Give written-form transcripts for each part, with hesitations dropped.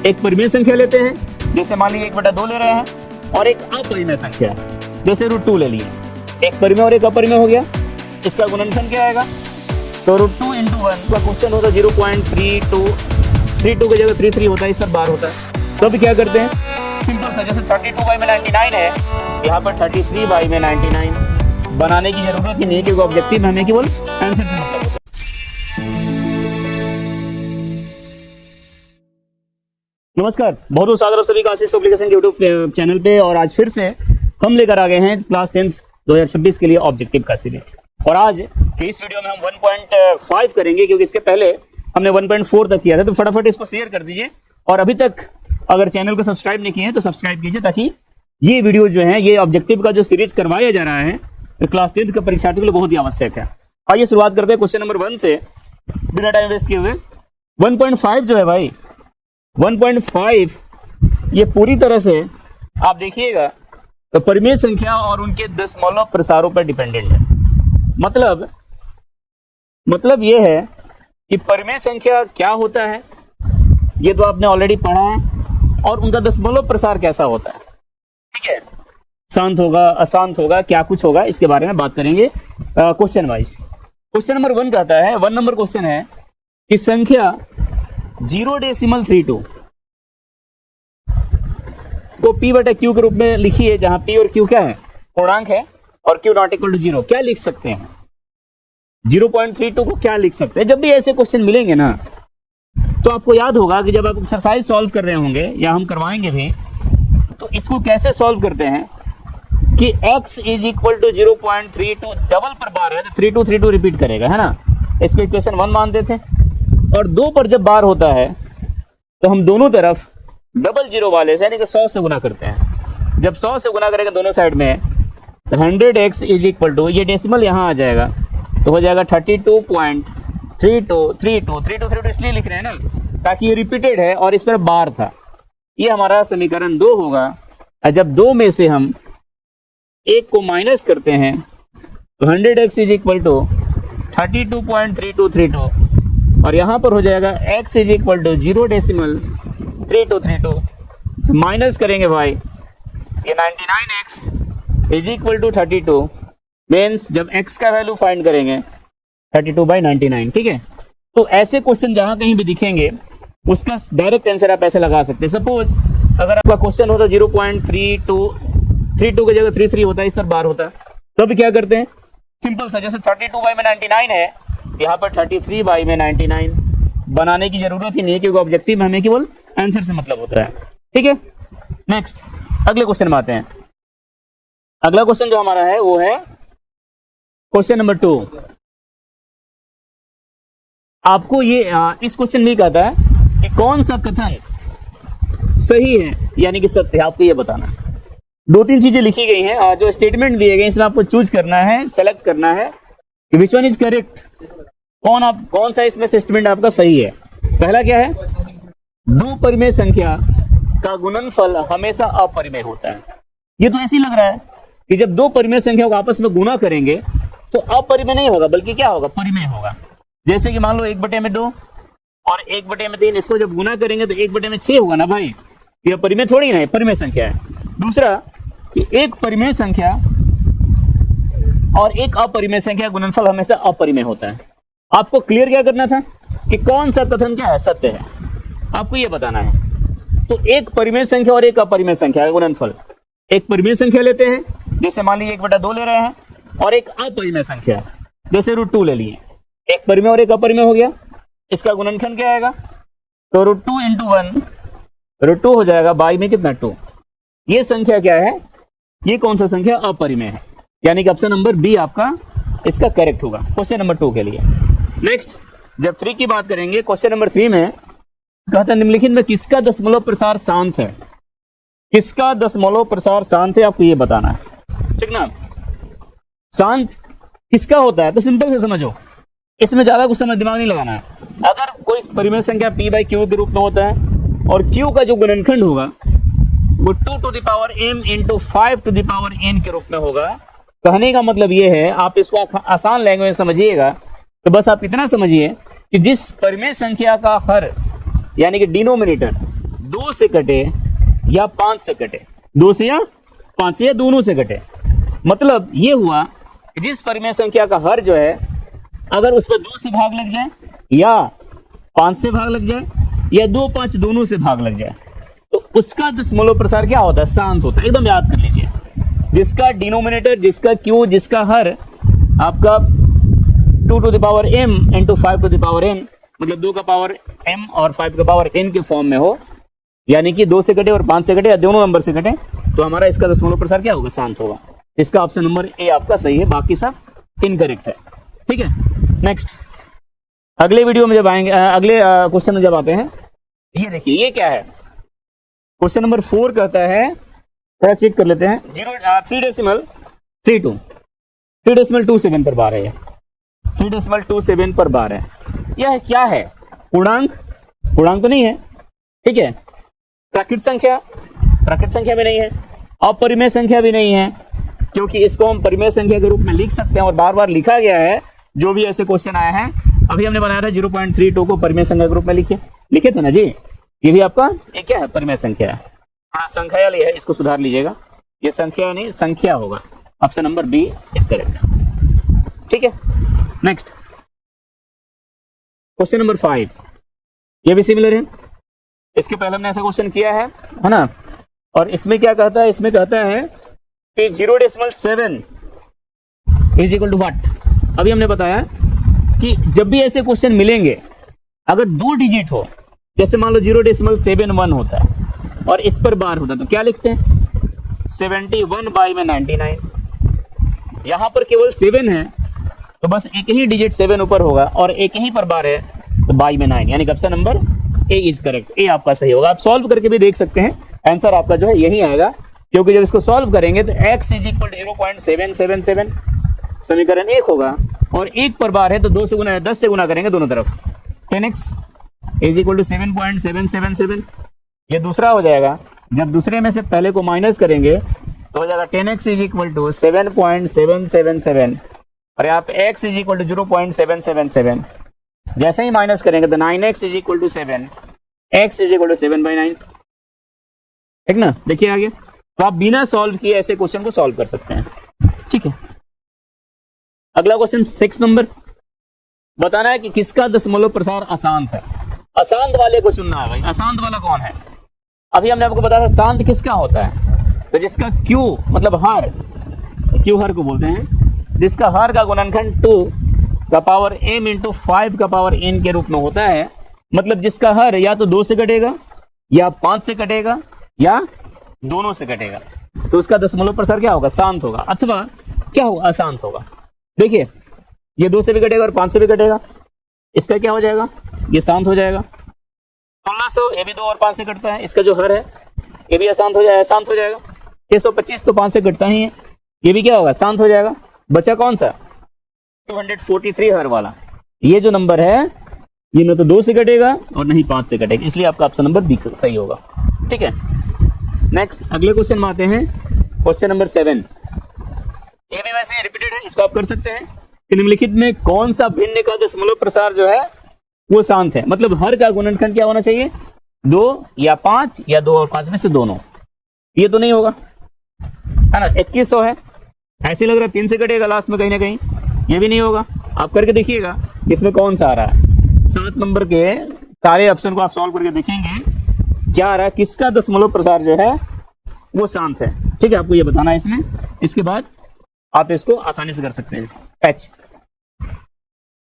एक परिमेय संख्या लेते हैं, जैसे मान लीजिए 1/2 ले रहे हैं, और एक अपरिमेय संख्या है, जैसे √2 ले लिए। एक परिमेय और एक अपरिमेय हो गया, इसका गुणनफल क्या आएगा? तो √2 × 1 का क्वेश्चन होता है 0.32, 32 की जगह 33 होता है, इस सब बार होता है। तो अभी क्या करते हैं, सिंपल सा, जैसे 32/99 है, यहाँ पर 33/99 बनाने की जरूरत ही नहीं है, क्योंकि ऑब्जेक्टिव में हमें केवल आंसर से मतलब होता है। नमस्कार, बहुत बहुत स्वागत है सभी का आशीष पब्लिकेशन के यूट्यूब चैनल पे। और आज फिर से हम लेकर आ गए हैं क्लास 10th 2026 के लिए ऑब्जेक्टिव का सीरीज। और आज के इस वीडियो में हम 1.5 करेंगे, क्योंकि इसके पहले हमने 1.4 तक किया था। तो फटाफट इसको शेयर कर दीजिए, और अभी तक अगर चैनल को सब्सक्राइब नहीं किए हैं तो सब्सक्राइब कीजिए, ताकि ये वीडियो जो है, ये ऑब्जेक्टिव का जो सीरीज करवाया जा रहा है क्लास 10th के परीक्षार्थियों के लिए बहुत ही आवश्यक है। आइए शुरुआत करते हैं क्वेश्चन नंबर 1 से, बिना टाइम वेस्ट किए हुए। 1.5 जो है भाई, 1.5 ये पूरी तरह से आप देखिएगा तो परिमेय संख्या और उनके दशमलव प्रसारों पर डिपेंडेंट है। मतलब ये है कि परिमेय संख्या क्या होता है, ये तो आपने ऑलरेडी पढ़ा है, और उनका दशमलव प्रसार कैसा होता है। ठीक है, शांत होगा, अशांत होगा, क्या कुछ होगा, इसके बारे में बात करेंगे क्वेश्चन वाइज। क्वेश्चन नंबर 1 कहता है, 1 नंबर क्वेश्चन है कि संख्या 0.32 को P/Q के रूप में लिखिए, जहां P और Q क्या है, पूर्णांक है, और Q ≠ 0। क्या लिख सकते हैं 0.32 को? क्या लिख सकते हैं? जब भी ऐसे क्वेश्चन मिलेंगे ना, तो आपको याद होगा कि जब आप एक्सरसाइज सॉल्व कर रहे होंगे, या हम करवाएंगे भी, तो इसको कैसे सॉल्व करते हैं कि x = 0.32 डबल पर बार है तो 32 रिपीट करेगा, है ना। इसको इक्वेशन 1 मानते थे। और 2 पर जब बार होता है तो हम दोनों तरफ डबल जीरो वाले से, यानी कि 100 से गुना करते हैं। जब 100 से गुना करेंगे दोनों साइड में, तो 100x = ये डेसिमल यहाँ आ जाएगा, तो हो जाएगा 32.32 इसलिए लिख रहे हैं ना, ताकि ये रिपीटेड है और इस पर बार था। ये हमारा समीकरण 2 होगा। और जब 2 में से हम 1 को माइनस करते हैं, तो 100x = 32.3232, और यहाँ पर हो जाएगा x = 0.3232। माइनस करेंगे भाई, ये 99x = 32 मीन्स जब x का वैल्यू फाइंड करेंगे 32/99। ठीक है, तो ऐसे क्वेश्चन जहां कहीं भी दिखेंगे, उसका डायरेक्ट आंसर आप ऐसे लगा सकते हैं। सपोज अगर आपका क्वेश्चन होता 0.32 की जगह 33 होता है, इस पर बार होता है, तो अभी क्या करते हैं, सिंपल सा, जैसे 32/99 है, यहाँ पर 33/99 बनाने की जरूरत ही नहीं है, क्योंकि ऑब्जेक्टिव में हमें केवल आंसर से मतलब होता है। ठीक है, नेक्स्ट अगले क्वेश्चन में आते हैं। अगला क्वेश्चन जो हमारा है वो है क्वेश्चन नंबर 2। आपको ये इस क्वेश्चन में कहता है कि कौन सा कथन सही है, यानी कि सत्य है, आपको ये बताना है। 2-3 चीजें लिखी गई हैं, जो स्टेटमेंट दिए गए, इसमें आपको चूज करना है, सेलेक्ट करना है कि विच वन इज करेक्ट, कौन सा इसमें स्टेटमेंट आपका सही है। पहला क्या है, 2 परिमेय संख्या का गुणनफल हमेशा अपरिमेय होता है। ये तो ऐसे ही लग रहा है कि जब 2 परिमेय संख्या को आपस में गुणा करेंगे तो अपरिमेय नहीं होगा, बल्कि क्या होगा, परिमेय होगा। जैसे कि मान लो 1/2 और 1/3, इसको जब गुना करेंगे तो 1/6 होगा ना भाई। यह परिमेय थोड़ी ना, परिमेय संख्या है। दूसरा कि एक परिमेय संख्या और एक अपरिमेय संख्या गुणनफल हमेशा अपरिमेय होता है। आपको क्लियर क्या करना था कि कौन सा कथन क्या है, सत्य है, आपको यह बताना है। तो एक परिमेय संख्या और एक अपरिमेय संख्या का गुणनफल, एक परिमेय संख्या लेते हैं, जैसे मान लीजिए 1/2 ले रहे हैं, और एक अपरिमेय संख्या जैसे √2 ले लिए। एक परिमेय और एक अपरिमेय हो गया, इसका गुणनफल क्या आएगा, तो √2 × 1, √2 हो जाएगा, बाई में कितना 2। ये संख्या क्या है, ये कौन सा संख्या, अपरिमेय है, यानी कि ऑप्शन नंबर बी आपका इसका करेक्ट होगा क्वेश्चन नंबर 2 के लिए। नेक्स्ट जब 3 की बात करेंगे, क्वेश्चन नंबर 3 में कहता है निम्नलिखित में किसका दशमलव प्रसार शांत है, किसका दशमलव प्रसार शांत है, आपको ये बताना है। ठीक ना, शांत किसका होता है, तो सिंपल से समझो, इसमें ज्यादा कुछ समझ दिमाग नहीं लगाना है। अगर कोई परिमेय संख्या P/Q के रूप में होता है, और Q का जो गुणनखंड होगा वो 2m × 5n के रूप में होगा। कहने का मतलब ये है, आप इसको आसान लैंग्वेज में समझिएगा, तो बस आप इतना समझिए कि जिस परिमेय संख्या का हर, यानी कि डिनोमिनेटर 2 2 से कटे या 5 से कटे, 2 से या 5 से या दोनों से कटे। मतलब ये हुआ कि जिस परिमेय संख्या का हर जो है अगर उस पर 2 से भाग लग जाए या 5 से भाग लग जाए या 2, 5 दोनों से भाग लग जाए तो उसका दशमलव प्रसार क्या होता है? शांत होता है। एकदम याद कर लीजिए, जिसका डिनोमिनेटर, जिसका क्यू, जिसका हर आपका 2 to the power m into 5 to the power n, मतलब 2 का पावर m और 5 का पावर n के फॉर्म में हो, यानी कि 2 से कटे और 5 से कटे या दोनों नंबर से कटे, तो हमारा इसका दशमलव प्रसार क्या होगा? शांत होगा। इसका ऑप्शन नंबर ए आपका सही है, बाकी सब इनकरेक्ट है। ठीक है, नेक्स्ट अगले वीडियो में जब आएंगे, अगले क्वेश्चन में जब आते हैं, ये देखिए ये क्या है? क्वेश्चन नंबर 4 कहता है, थोड़ा चेक कर लेते हैं, 3.27 पर बार है, 3.27 पर बार है। यह क्या है? पूर्णांक? पूर्णांक तो नहीं है। ठीक है, प्राकृत संख्या? प्राकृत संख्या भी नहीं है, अपरिमेय संख्या भी नहीं है, क्योंकि इसको हम परिमेय संख्या के रूप में लिख सकते हैं और बार बार लिखा गया है। जो भी ऐसे क्वेश्चन आया है, अभी हमने बनाया था 0.32 को परिमेय संख्या के रूप में लिखे थे ना जी। ये भी आपका ये क्या है? परिमेय संख्या है। हाँ, संख्या है, इसको सुधार लीजिएगा, ये संख्या नहीं संख्या होगा। Option number B is correct. ठीक है, नेक्स्ट क्वेश्चन नंबर 5, ये भी सिमिलर है। इसके पहले हमने ऐसा क्वेश्चन किया है ना। और इसमें क्या कहता है? इसमें कहता है कि 0.7 इज इक्वल टू व्हाट? अभी हमने बताया कि जब भी ऐसे क्वेश्चन मिलेंगे, अगर 2 डिजिट हो, जैसे मान लो 0.71 होता है और इस पर बार होता है, तो क्या लिखते हैं? 71 बाई में 99। यहां पर केवल 7 है तो बस एक ही डिजिट 7 ऊपर होगा और एक ही पर बार है तो बाई में 9, यानी option number A is correct. A आपका सही होगा। आप सॉल्व करके भी देख सकते हैं, आंसर आपका जो है यही आएगा, क्योंकि जब इसको सॉल्व करेंगे तो x इज इक्वल 0.777 समीकरण 1 होगा और 1 पर बार है तो 2 से गुना 10 से गुना करेंगे दोनों तरफ, 10x इज इक्वल टू 7.777। ये दूसरा हो जाएगा। जब दूसरे में से पहले को माइनस करेंगे तो हो जाएगा 10x इज इक्वल टू 7.777 और यहाँ पे x इज इक्वल टू 0.777। जैसे ही माइनस करेंगे तो 9x is equal to 7, x is equal to 7/9। ठीक ना, देखिए आगे। तो आप बिना सॉल्व किए ऐसे क्वेश्चन को सॉल्व कर सकते हैं। ठीक है, अगला क्वेश्चन 6 नंबर, बताना है कि किसका दशमलव प्रसार अशांत है। अशांत वाले को चुनना है भाई। अशांत वाला कौन है? अभी हमने आपको बताया था शांत किसका होता है, तो जिसका क्यू मतलब हर, क्यू हर को बोलते हैं, जिसका हर का गुणनखंड 2 का पावर m इंटू 5 का पावर n के रूप में होता है। मतलब जिसका हर या तो 2 से कटेगा या 5 से कटेगा या दोनों से कटेगा, तो उसका दशमलव प्रसार क्या होगा? शांत होगा, अथवा क्या होगा? अशांत होगा। देखिए ये 2 से भी कटेगा और 5 से भी कटेगा, इसका क्या हो जाएगा? ये शांत हो जाएगा। 1600 ये भी 2 और 5 से कटता है, इसका जो हर है ये भी अशांत हो जाएगा, शांत हो जाएगा। 625 तो 5 से कटता ही है, ये भी क्या होगा? शांत हो जाएगा। बचा कौन सा? 243 हर वाला। ये जो नंबर है ये न तो 2 से कटेगा और न ही 5 से कटेगा, इसलिए आपका ऑप्शन नंबर बी सही होगा। ठीक है, नेक्स्ट अगले क्वेश्चन में आते हैं, क्वेश्चन नंबर 7। ये भी वैसे रिपीटेड है, इसको आप कर सकते हैं। निम्नलिखित में कौन सा भिन्न का दशमलव प्रसार जो है वो शांत है? मतलब हर का गुणनखंड क्या होना चाहिए? 2 या 5 या 2 और 5 में से दोनों। ये तो नहीं होगा, है ना। 2100 है, ऐसे लग रहा है 3 से कटेगा लास्ट में कहीं ना कहीं, ये भी नहीं होगा। आप करके देखिएगा इसमें कौन सा आ रहा है। 7 नंबर के सारे ऑप्शन को आप सॉल्व करके देखेंगे क्या आ रहा है, किसका दशमलव प्रसार जो है वो शांत है। ठीक है, आपको ये बताना है इसमें। इसके बाद आप इसको आसानी से कर सकते हैं। पैच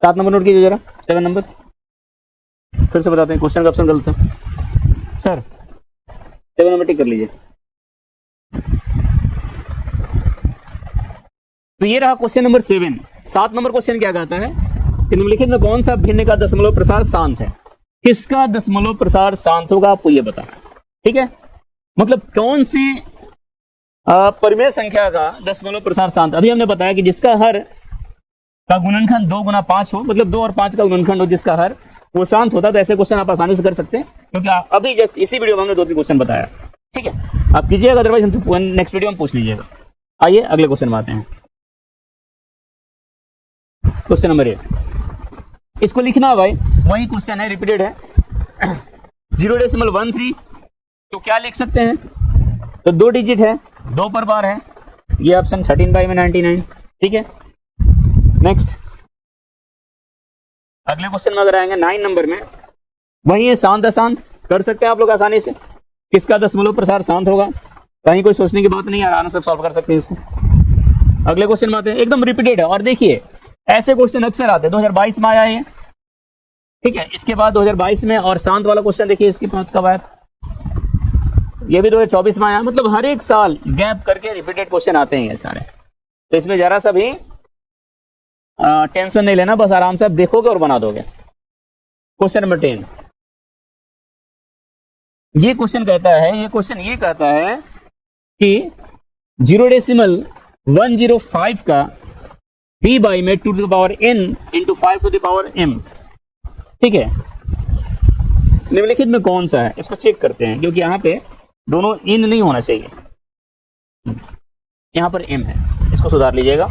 7 नंबर नोट कीजिए जरा, 7 नंबर फिर से बताते हैं, क्वेश्चन का ऑप्शन गलत है सर। 7 नंबर टिक कर लीजिए। तो ये रहा क्वेश्चन नंबर 7। 7 नंबर क्वेश्चन क्या कहता है कि निम्नलिखित में कौन सा भिन्न का दशमलव प्रसार शांत है? किसका दशमलव प्रसार शांत होगा आपको ये बताना। ठीक है, मतलब कौन सी परिमेय संख्या का दशमलव प्रसार शांत। अभी हमने बताया कि जिसका हर का गुणनखंड 2 गुना 5 हो, मतलब 2 और 5 का गुणनखंड हो जिसका हर, वो शांत होता है। तो ऐसे क्वेश्चन आप आसानी से कर सकते हैं, क्योंकि अभी जस्ट इसी वीडियो में हमने 2-3 क्वेश्चन बताया। ठीक है, आप कीजिएगा, अदरवाइज हमसे नेक्स्ट वीडियो में पूछ लीजिएगा। आइए अगले क्वेश्चन में आते हैं। क्वेश्चन नंबर 8, इसको लिखना है भाई, वही क्वेश्चन है, रिपीटेड है। 0.13 तो क्या लिख सकते हैं, तो 2 डिजिट है, 2 पर बार है, ये ऑप्शन 13 में 99। ठीक है, नेक्स्ट अगले क्वेश्चन में अगर आएंगे 9 नंबर में, वही है शांत अशांत, कर सकते हैं आप लोग आसानी से। किसका दशमलव प्रसार शांत होगा, कहीं कोई सोचने की बात नहीं, आराम से सॉल्व कर सकते हैं इसको। अगले क्वेश्चन में आते हैं, एकदम रिपीटेड है, और देखिए ऐसे क्वेश्चन अक्सर आते हैं। 2022 में आया है, ठीक है, इसके बाद 2022 में, और शांत वाला क्वेश्चन देखिए इसके बाद कब आया, ये भी 2024 में आया। मतलब हर एक साल गैप करके रिपीटेड क्वेश्चन आते हैं ये सारे, तो इसमें जरा सा भी टेंशन नहीं लेना, बस आराम से आप देखोगे और बना दोगे। क्वेश्चन नंबर 10, ये क्वेश्चन कहता है, ये क्वेश्चन ये कहता है कि 0.105 का p बाई में 2 to the power n into 5 to the power m, ठीक है, निम्नलिखित में कौन सा है, इसको चेक करते हैं, क्योंकि यहाँ पे दोनों इन नहीं होना चाहिए, यहाँ पर m है, इसको सुधार लीजिएगा।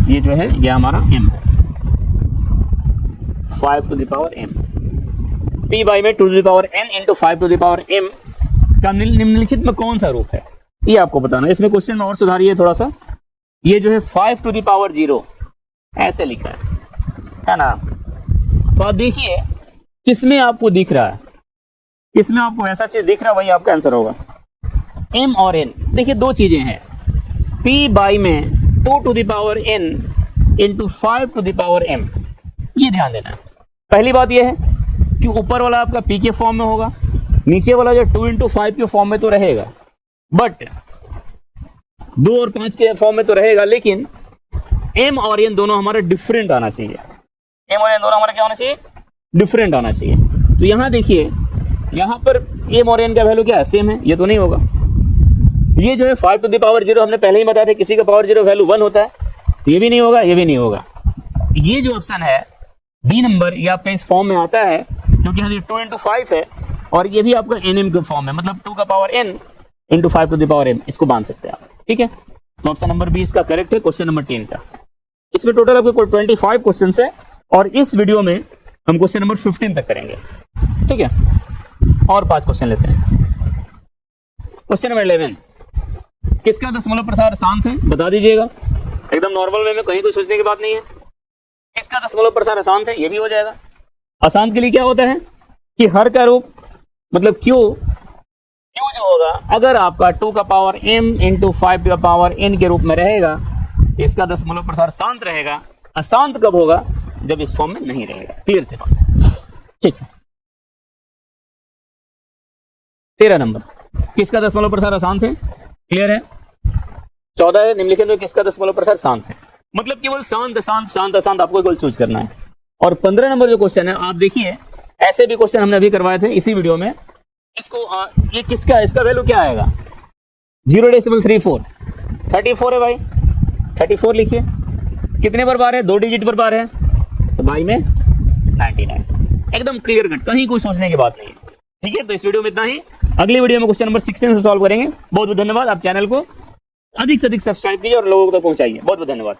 ये जो है ये हमारा m है, 5 to the power m, p by में 2 to the power n into 5 to the power m का निम्नलिखित में कौन सा रूप है, ये आपको बताना है। इसमें क्वेश्चन में और सुधारिए थोड़ा सा, ये जो है 5 to the power 0 ऐसे लिखा है ना। तो आप देखिए किसमें आपको दिख रहा है, किसमें आपको ऐसा चीज दिख रहा है, वही आपका आंसर होगा। m और n, देखिए दो चीजें हैं, p बाई में 2 to the power n into 5 to the power m, ये ध्यान देना। पहली बात ये है कि ऊपर वाला आपका p के फॉर्म में होगा, नीचे वाला जो 2 into 5 के फॉर्म में तो रहेगा, बट 2 और 5 के फॉर्म में तो रहेगा, लेकिन m और n दोनों हमारा डिफरेंट आना चाहिए। m और n दोनों हमारा क्या होना चाहिए, डिफरेंट आना चाहिए। तो यहां देखिए, यहां पर m और n का वैल्यू क्या है, सेम है, ये तो नहीं होगा। ये जो है 5 to the power 0 हमने पहले ही बताया था, किसी का पावर 0 वैल्यू 1 होता है, तो ये भी नहीं होगा, ये भी नहीं होगा। ये जो ऑप्शन है बी नंबर, ये आपका इस फॉर्म में आता है, क्योंकि यहाँ 2 into 5 है, और ये भी आपका nm का फॉर्म है, मतलब 2 का power n into 5 to the power m, इसको बांध सकते हैं आप। ठीक है, तो ऑप्शन नंबर 20 का करेक्ट है क्वेश्चन नंबर 10 का। इसमें टोटल आपके 25 क्वेश्चन है, और इस वीडियो में हम क्वेश्चन नंबर 15 तक करेंगे। ठीक है, और 5 क्वेश्चन लेते हैं। क्वेश्चन नंबर 11, किसका दशमलव प्रसार शांत है, बता दीजिएगा, एकदम नॉर्मल वे में, कहीं कोई सोचने की बात नहीं है। किसका दशमलव प्रसार अशांत है, ये भी हो जाएगा। अशांत के लिए क्या होता है कि हर का रूप, मतलब क्यू जो होगा, अगर आपका 2 का पावर m इंटू 5 का पावर n के रूप में रहेगा, इसका दशमलव प्रसार शांत रहेगा। अशांत कब होगा, जब इस फॉर्म में नहीं रहेगा। क्लियर से बात, ठीक है। 13 नंबर, किसका दशमलव प्रसार अशांत है, क्लियर है। 14 है, निम्नलिखित में किसका दशमलव प्रसार शांत है, मतलब केवल शांत अशांत, शांत अशांत आपको केवल चूज करना है। और 15 नंबर जो क्वेश्चन है, आप देखिए ऐसे भी क्वेश्चन हमने अभी करवाए थे इसी वीडियो में। इसको ये किसका, इसका वैल्यू क्या आएगा, 0.34, 34 है भाई, 34 लिखिए, कितने पर बार है, 2 डिजिट पर बार है, तो भाई में 99, एकदम क्लियर कट, कहीं कोई सोचने की बात नहीं है। ठीक है, तो इस वीडियो में इतना ही, अगली वीडियो में क्वेश्चन नंबर 16 से सॉल्व करेंगे। बहुत बहुत धन्यवाद। आप चैनल को अधिक से अधिक सब्सक्राइब कीजिए और लोगों तक पहुंचाइए। बहुत बहुत धन्यवाद।